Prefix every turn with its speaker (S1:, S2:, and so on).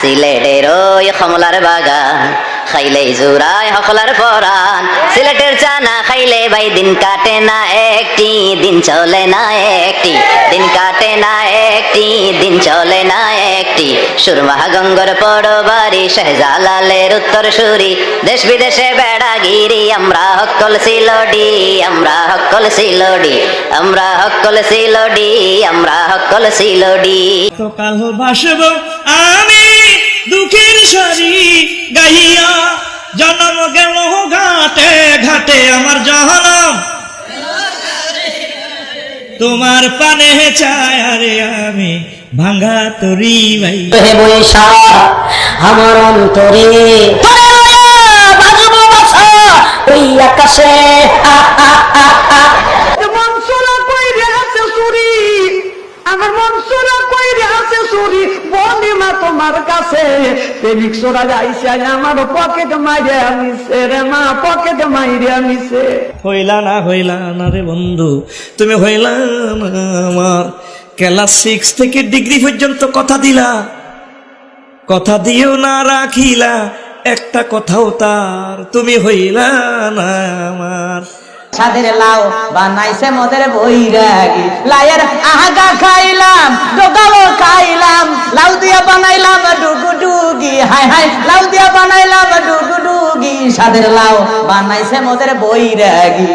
S1: সিলেটের ওই কমলার বাগান খাইলে জোড়ায় হকলার পরান, সিলেটের চানা খাইলে ভাই দিন কাটে না একটি, দিন চলে না একটি, দিন কাটে না একটি, দিন চলে না একটি। সুরমা গঙ্গর পড়ো বাড়ি শাহজালালের উত্তর সুরি, দেশ বিদেশে বেড়াগিরি আমরা হকল সিলোডি, আমরা হকল সিলোডি, আমরা হকল সিলোডি, আমরা হকল সিলোডি।
S2: কাল ভাসব আমি দুঃখের সারি গাইয়া, জন্ম গেল ঘাটে ঘাটে আমার জনম, তোমার পানে চায় আরে আমি ভাঙ্গা তরি ভাই
S3: বৈশা আমার অন্তরে বাজব বাসা ওই আকাশে মন সোনা কইরে আছে চুরি, আমার মন সোনা কইরে আছে চুরি, বনিমা তোমার কাছে প্রেমিক সোনা যাইছে আমার পকেট মাইরে আনিছে রে মা, পকেট মাইরে আনিছে।
S2: হইলা না রে বন্ধু, তুমি হইলা না আমার। ক্লাস 6 থেকে ডিগ্রি পর্যন্ত কথা দিলা, কথা দিও না রাখিলা একটা কথাও তার, তুমি হইলা না আমার।
S3: সাদের লাউ বানাইছে মদের বৈরাগী, লাইয়ের আগা খাইলাম ডোগাও খাইলাম, লাউ দিয়া বানাইলাম ডুগুডুগি, হাই হাই লাউ দিয়া বানাইলাম ডুগুডুগি, সাদের লাউ বানাইছে মদের বৈরাগী।